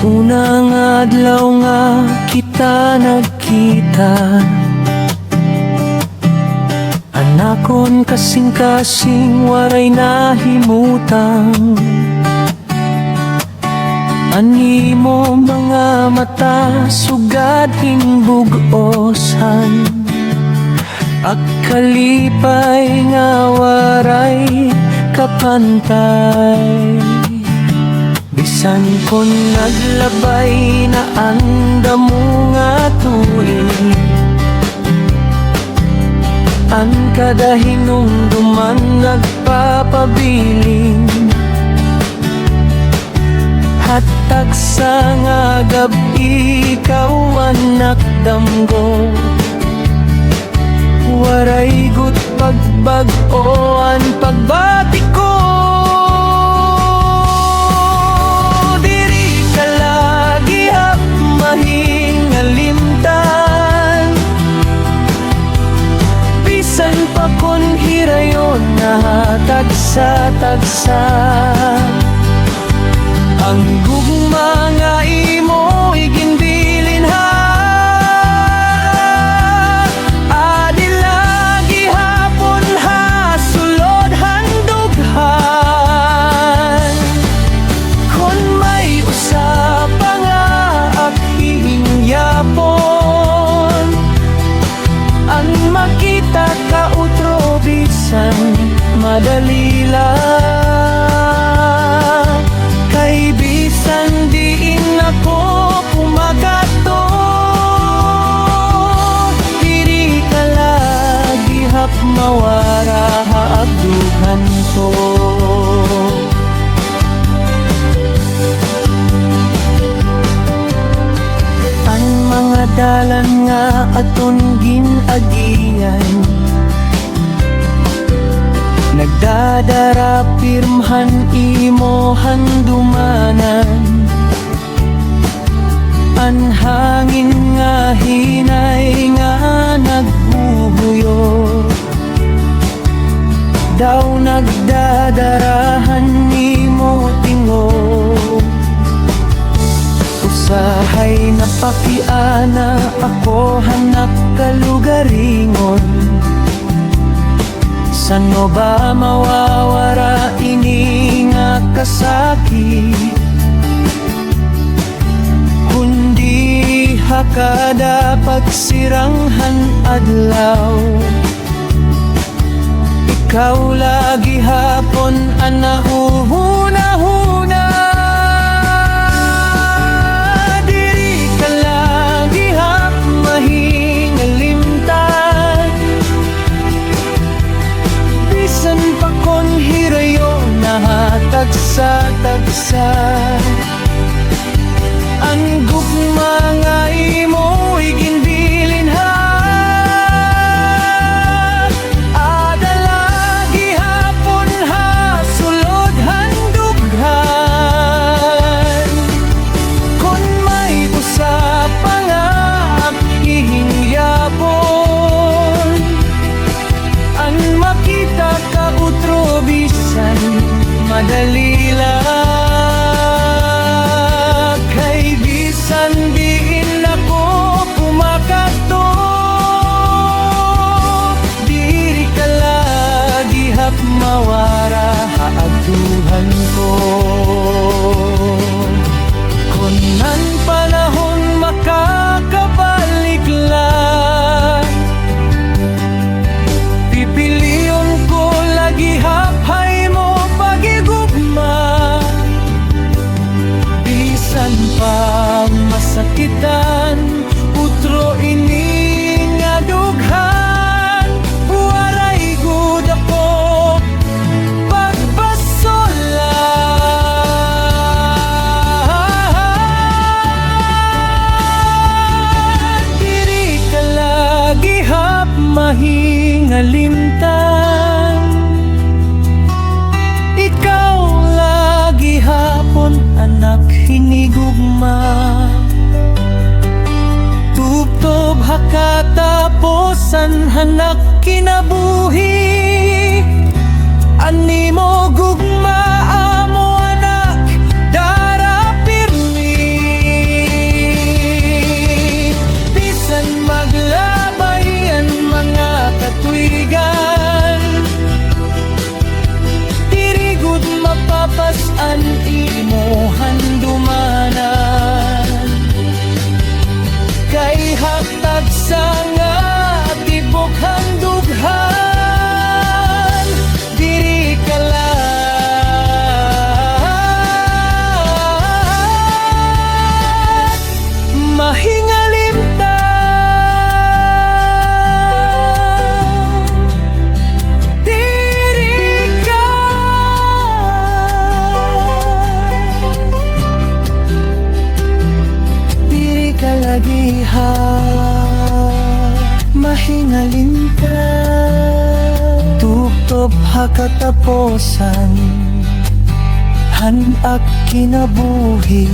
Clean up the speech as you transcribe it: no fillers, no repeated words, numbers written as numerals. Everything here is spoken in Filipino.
Unang adlaw nga kita nagkita, anakon kasing-kasing waray nahimutang. Ani mo mga mata sugad himbugosan, agkalipay nga waray kapantay. Bisan kon naglabay na anda mo nga tuig, an kada hinumduman nagpapabiling. Hatag sa nga gabi ikaw anak damgo, waray gut pagbag-oan pagbati ko. Diri ka lagi hap mahingalimtan, bisan pa kon hirayon na tagsa-tagsa. Ang gugma nga imo iginbilin ha, adi lagi hapon ha sulod handughan. Kon may usapa nga aking yapon, ang makita ka utro bisan madali lang. Bisan diin ako pumagato, diri ka lagi hap mawara haabduhan ko. Ang mga dalan nga aton ginagiyan, nagdadara pirmhan imohan dumanan. An hangin nga hinay nga nagbuhuyo, daw nagdadarahan nimo tingo. Usahay napakiana ako hanap kalugaringon, sano ba mawawara ini nga kasakit? Kundi hakada pagsiranghan adlaw, ikaw lagi hapon anahuhuna-huna. Diri ka lagi hap mahingalimtan, bisan pa kon hirayo na tagsa-tagsa. Ang gugma nga imo iginbilin ha, ada lagi hapon ha sulod handughan. Kon may usapa nga ihingyapon, ang makita ka utro bisan madali lang. Sandiin ako pumakato, diri ka lagi hap mawara haagduhan ko. Kung nan panahon makakabalik lang, pipiliyon ko lagi hapay mo pagigugma. Bisan pa masakitan utro ini nga dughan, waray gud ako pagpasolan. Diri ka lagi hap mahingalimtan, ikaw lagi hapon anak hinigugma. Tubtob hakataposan hanak kinabuhi, ani mo gugma amo anak dara pirmi. nagiha mahingalin ka Tuptob hakataposan Hanak kinabuhi